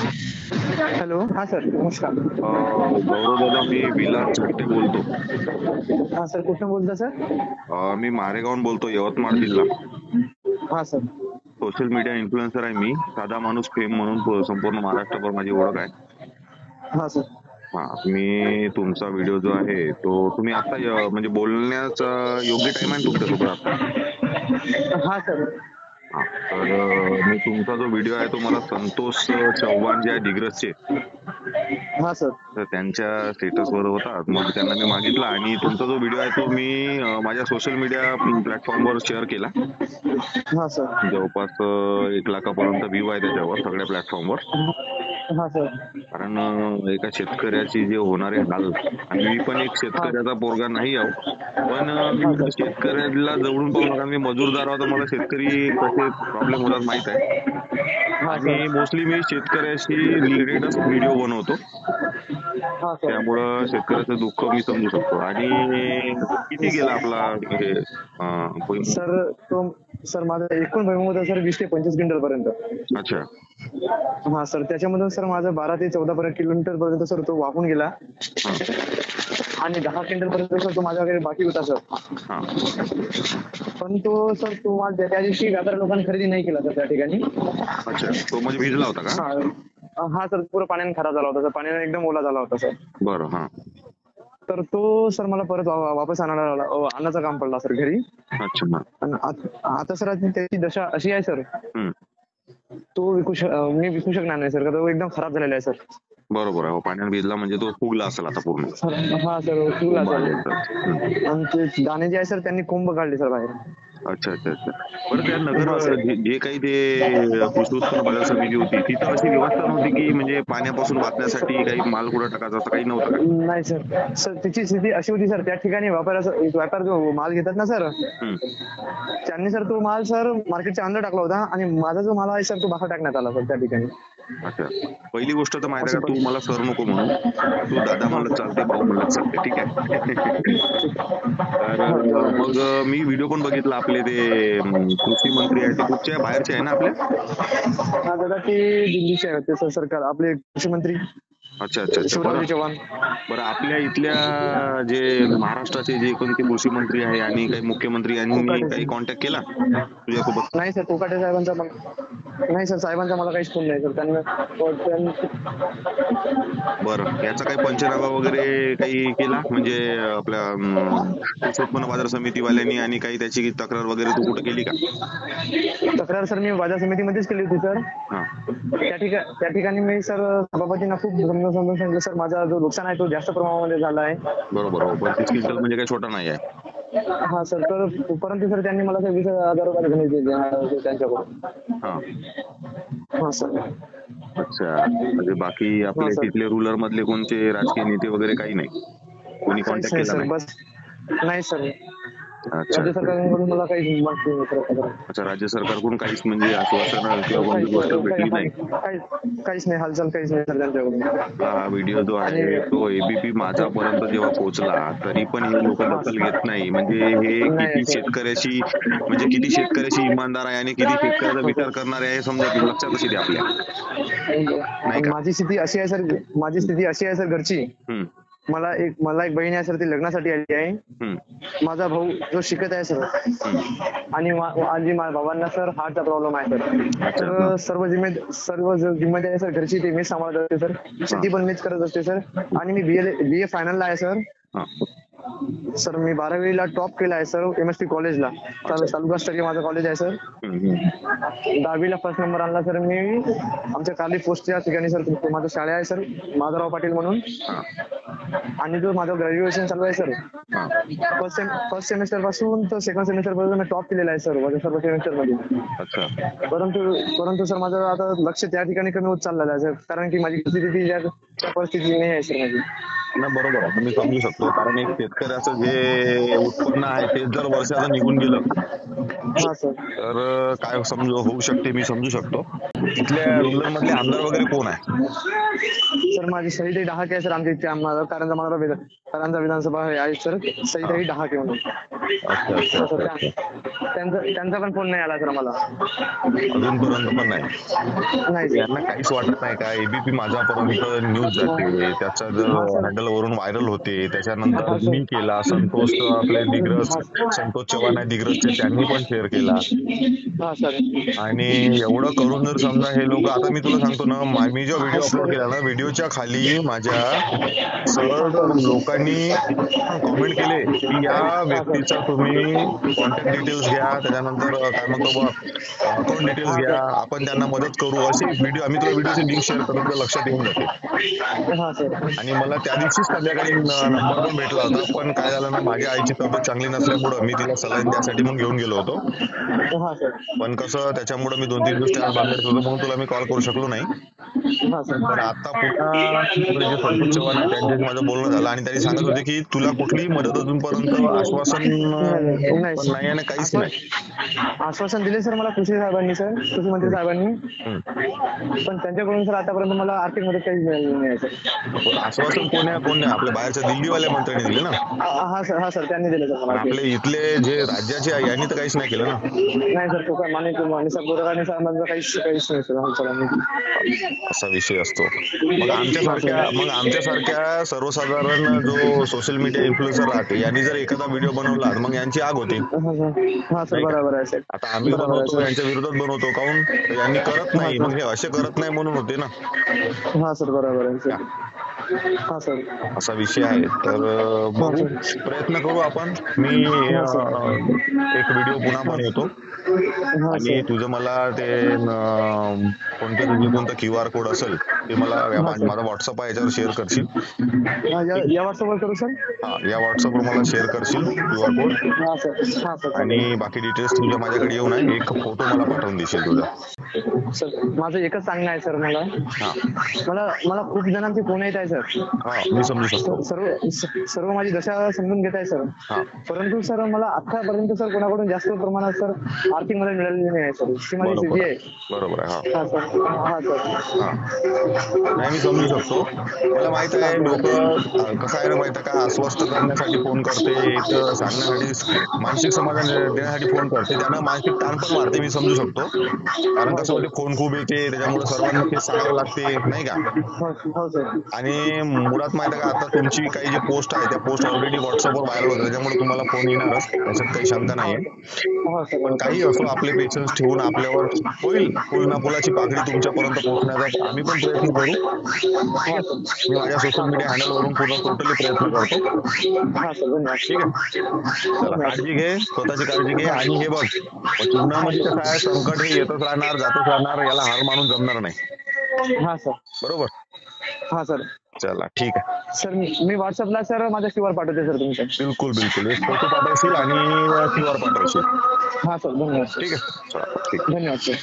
Hello, हा sir नमस्कार. गौरव दादा, मी विलास झट्टे बोलतो. हा सर, कुठून बोलता सर? मी मारेगावहून बोलतो, यवतमाळ जिल्हा. हा सर. सोशल मीडिया इन्फ्लुएन्सर आहे मी. साधा माणूस फेम म्हणून संपूर्ण महाराष्ट्रभर माझी ओळख आहे. हा सर. हा, मी तुमचा व्हिडिओ जो आहे तो तुम्ही आता म्हणजे बोलण्याचा योग्य टाइम आहे तुमच्यासोबत आता? हा सर. हा, तर मी तुमचा जो व्हिडिओ आहे तो मला संतोष चव्हाण जे आहे दिग्रसचे, हा सर. तर त्यांच्या स्टेटसवर होता. मग त्यांना मी मागितला आणि तुमचा जो व्हिडिओ आहे तो मी माझ्या सोशल मीडिया प्लॅटफॉर्मवर शेअर केला. हा सर. जवळपास 1 लाखापर्यंत व्ह्यू आहे त्याच्यावर सगळ्या प्लॅटफॉर्मवर. हा सर. कारण एका शेतकऱ्याची जे होणारे हाल, आणि मी पण एक शेतकऱ्याचा पोरगा नाही आहो, पण मी शेतकऱ्याला जवळून पाहून, कारण मी मजूरदार आहोत, मला शेतकरी कसे प्रॉब्लेम होतात माहित आहे. आणि मोस्टली मी शेतकऱ्याशी रिलेटेडच व्हिडिओ बनवतो, त्यामुळं शेतकऱ्याचं दुःख मी समजू शकतो. आणि किती गेला आपला हे सर? तो सर माझा एकूण भुईमूग होता सर 20 ते 25 क्विंटल पर्यंत. अच्छा. हा सर, त्याच्यामधून सर माझं 12 ते 14 किलोमीटर पर्यंत सर तो वाहून गेला. आणि 10 क्विंटल पर्यंत सर तो माझ्याकडे बाकी होता सर. पण तो सर तो माल त्या दिवशी व्यापारी लोकांनी खरेदी नाही केला सर त्या ठिकाणी. अच्छा, तो म्हणजे भिजला होता का? हा सर, पुरा पाण्याने खराब झाला होता सर, पाण्याने एकदम ओला झाला होता सर. बरं. हा, तर तो सर मला परत वापस आणायचं काम पडला सर घरी. अच्छा. आता सर त्याची दशा अशी आहे सर, तो मी विकू शकणार नाही सर, तो एकदम खराब झालेला आहे सर. बरोबर आहे. पाण्याने भिजला म्हणजे तो फुगला असेल आता पूर्ण. हा सर, फुगला सर. आणि ते दाणे जे आहे सर त्यांनी कोंब काढले सर बाहेर. अच्छा अच्छा अच्छा. बरं, त्या नगर जे काही ते कृषी उत्पन्न बाजार समिती होती, तिथं अशी व्यवस्था नव्हती की म्हणजे पाण्यापासून वाचण्यासाठी काही माल कुठं टाकायचा, असं काही नव्हतं का? नाही सर. सर तिची स्थिती अशी होती सर, त्या ठिकाणी व्यापार जो माल घेतात ना सर, त्यांनी सर तो माल सर मार्केटच्या अंदर टाकला होता, आणि माझा जो माल आहे सर तो बाहेर टाकण्यात आला सर त्या ठिकाणी. अच्छा, पहिली गोष्ट तर माहिती आहे का, तू मला सर नको म्हणू, तू दादा म्हणलं चालते, भाऊ म्हणलं चालते, ठीक आहे. तर मग मी व्हिडिओ पण बघितला. आपले ते कृषी मंत्री आहे ते कुठच्या बाहेरचे आहे ना आपल्या? हा दादा, ते दिल्लीचे आहे ते सरकार, आपले कृषी मंत्री. अच्छा अच्छा अच्छा. शिवराज चव्हाण. बरं, आपल्या इथल्या जे महाराष्ट्राचे जे कोणते कृषी मंत्री आहे आणि काही मुख्यमंत्री यांनी काही कॉन्टॅक्ट केला तुझ्यासोबत? नाही सर, कोकाटे साहेबांचा पण नाही सर, साहेबांचा मला काहीच फोन नाही सर. त्यांनी बरं, याचा काही पंचनामा वगैरे काही केला म्हणजे आपल्या कृषी उत्पन्न बाजार समितीवाल्यांनी, आणि काही त्याची तक्रार वगैरे तू कुठे केली का? तक्रार सर मी बाजार समितीमध्येच केली होती सर. त्या ठिकाणी मी सर सभापतींना खूप समजून सांगितलं सर, माझा जो नुकसान आहे तो जास्त प्रमाणामध्ये झाला आहे. बरोबर. 35 क्विंटल म्हणजे काही छोटा नाही आहे. हा सर, तर परंतु सर त्यांनी मला 20,000 रुपये घेऊन दिले त्यांच्याकडून. हा सर. अच्छा, म्हणजे बाकी आपले तिथले रुरल मधले कोणते राजकीय नेते वगैरे काही नाही, कोणी कॉन्टॅक्ट केला नाही? नाही सर. राज्य सरकारकडून मला काही. अच्छा, राज्य सरकारकडून काहीच म्हणजे आश्वासन किंवा कोणती गोष्ट भेटली नाही? काहीच नाही, हालचाल काहीच नाही सर त्यांच्याकडून. हा व्हिडिओ जो आहे तो एबीपी माझ्यापर्यंत जेव्हा पोहोचला तरी पण हे लोक दखल घेत नाही. म्हणजे हे किती शेतकऱ्याशी, म्हणजे किती शेतकऱ्याशी इमानदार आहे आणि किती शेतकऱ्याचा विचार करणार आहे हे समजत लक्षात येते आपल्या, नाही का? माझी स्थिती अशी आहे सर घरची. मला एक बहीण आहे सर, ती लग्नासाठी आली आहे. माझा भाऊ जो शिकत आहे सर, आणि बाबांना सर हार्टचा प्रॉब्लेम आहे सर. तर सर्व जिम्मेदारी आहे सर घरची, ते मीच सांभाळत असते सर. शेती पण मीच करत असते सर. आणि मी BA फायनलला आहे सर. सर मी 12वीला टॉप केला आहे सर MSP कॉलेजला. तालुकास्तरीय माझं कॉलेज आहे सर. 10वीला फर्स्ट नंबर आणला सर मी आमच्या कार्ली पोस्टच्या ठिकाणी सर. माझं शाळा आहे सर माधवराव पाटील म्हणून. आणि जो माझं ग्रॅज्युएशन चालू आहे सर, फर्स्ट सेमिस्टर पासून तर सेकंड सेमिस्टर पर्यंत मी टॉप केलेला आहे सर माझ्या सर्व सेमिस्टर मध्ये. परंतु सर माझं आता लक्ष त्या ठिकाणी कमी होत चाललेलं आहे सर, कारण की माझी परिस्थिती नाही आहे सर माझी. बरोबर आहे, मी समजू शकतो. कारण एक शेतकऱ्याचं जे उत्पन्न आहे ते जर वर्षाचं निघून गेलं तर काय होऊ शकते मी समजू शकतो. तिथल्या रुरल मधले आमदार वगैरे कोण आहे? सर माझी सहित डहाके आहे सर आमच्या इथे. कारण मला सरांचा विधानसभा हे आहे सर, सईताई डहाके म्हणून. अच्छा अच्छा सर अच्छा अच्छा. त्यांचा पण फोन नाही आला सर मला. अजूनपर्यंत पण नाही. नाही सर. यांना काहीच वाटत नाही का एबीपी माझ्यापर्यंत न्यूज जाते, त्याचा हा सर. हँडल वरून व्हायरल होते, त्याच्यानंतर हा सर. मी केला, संतोष आपले दिग्रज, संतोष चव्हाण आहे दिग्रजचे, त्यांनी पण शेअर केला. हा सर. आणि एवढं करून जर समजा हे लोक, आता मी तुला सांगतो ना, मी जेव्हा व्हिडिओ अपलोड केला ना, व्हिडिओच्या खाली माझ्या सरळ लोकांनी कॉमेंट केले की या व्यक्तीचा तुम्ही कॉन्टॅक्ट डिटेल्स घ्या, त्याच्यानंतर काय म्हणतो बा अकाउंट डिटेल्स घ्या, आपण त्यांना मदत करू, असे व्हिडिओ. आम्ही तुला व्हिडिओची लिंक शेअर करतो, तुला लक्षात येऊन जाते. हा सर. आणि मला त्या दिवशीच संध्याकाळी नंबर पण भेटला होता, पण काय झालं ना, माझ्या आईची तब्येत चांगली नसल्यामुळं मी तिला सलाईन द्यासाठी म्हणून घेऊन गेलो होतो. हा सर. पण कसं त्याच्यामुळे मी 2-3 दिवस त्याला बाहेर होतो, म्हणून तुला मी कॉल करू शकलो नाही. हा सर. पण आता पुन्हा जे संतोष चव्हाण आहे त्यांच्याशी माझं बोलणं झालं आणि त्यांनी सांगत होते की तुला कुठलीही मदत अजूनपर्यंत आश्वासन पण नाही आणि काहीच नाही. आश्वासन दिले सर मला कृषी साहेबांनी, सर कृषी मंत्री साहेबांनी, पण त्यांच्याकडून सर आतापर्यंत मला आर्थिक मदत काहीच मिळालेली नाही सर. आश्वासन कोण आहे आपल्या बाहेरच्या दिल्लीवाल्या मंत्र्यांनी दिले ना. हा सर. हा सर, त्यांनी दिले सर मला. आपले इथले जे राज्याचे आहे यांनी तर काहीच नाही केलं ना. नाही सर, तो काय माणिक बोरगाने साहेबांचं काहीच नाही सर. असा विषय असतो. मग आमच्यासारख्या सर्वसाधारण जो सोशल मीडिया इन्फ्लुएन्सर राहते यांनी जर एखादा व्हिडिओ बनवला मग यांची आग होते. हा सर, बरोबर आहे सर. आता आम्ही बनवतो यांच्या विरोधात बनवतो, काहून यांनी करत नाही, मग हे असे करत नाही म्हणून होते ना. हा सर, बरोबर आहे सर. हा सर, असा विषय आहे. तर बघू, प्रयत्न करू आपण. मी एक व्हिडिओ पुन्हा बनवतो आणि तुझं मला ते कोणतं QR कोड असेल ते मला माझा व्हॉट्सअप आहे याच्यावर शेअर करशील. या व्हॉट्सअपवर करू सर. हा, या व्हॉट्सअपवर मला शेअर करशील QR कोड. हा सर. हा सर. आणि बाकी डिटेल्स तुझ्या माझ्याकडे येऊन आहे, एक फोटो मला पाठवून देशील तुझा. सर माझं एकच सांगणं आहे सर, मला खूप जणांचे फोन येत आहे सर. हा, मी समजू शकतो. सर्व माझी दशा समजून घेत आहे सर. परंतु सर मला आतापर्यंत सर कोणाकडून जास्त प्रमाणात सर आर्थिक मदत मिळालेली नाही आहे सर. ही माझी स्थिती आहे. बरोबर आहे. हा सर. हा सर. नाही, मी समजू शकतो. मला माहित आहे लोक कसं आहे ना, माहित आहे का, अस्वस्थ करण्यासाठी फोन करते, एक सांगण्यासाठी मानसिक समाधान देण्यासाठी फोन करते, त्यांना मानसिक ताण पण वाढते. मी समजू शकतो, कारण कसं होते, फोन खूप येते, त्याच्यामुळे सर्वांना ते सांगावं लागते नाही का. आणि मुळात माहित आहे का, आता तुमची काही जी पोस्ट आहे त्या पोस्ट ऑलरेडी व्हॉट्सअपवर व्हायरल होते, त्याच्यामुळे तुम्हाला फोन येणारच, त्याच्यात काही शंका नाहीये. पण काही असो, आपले पेशन्स ठेवून आपल्यावर होईल फुलाची पाकळी तुमच्यापर्यंत पोहोचण्याचा आम्ही पण प्रयत्न करू. मी माझ्या सोशल मीडिया हँडलवरून पूर्ण टोटली प्रयत्न करतो. ठीक आहे, चला, काळजी घे, स्वतःची काळजी घे. आणि हे बघ, जीवनामध्ये कसं आहे, संकट हे येतच राहणार जातच राहणार, याला हार मानून जमणार नाही. हा सर. बरोबर. हा सर. चला, ठीक आहे सर. मी व्हॉट्सअपला सर माझा QR पाठवते सर तुमच्या. बिलकुल बिलकुल, एक फोटो पाठवशील आणि QR पाठवशील. हा सर, धन्यवाद. ठीक आहे, चला, ठीक. धन्यवाद सर.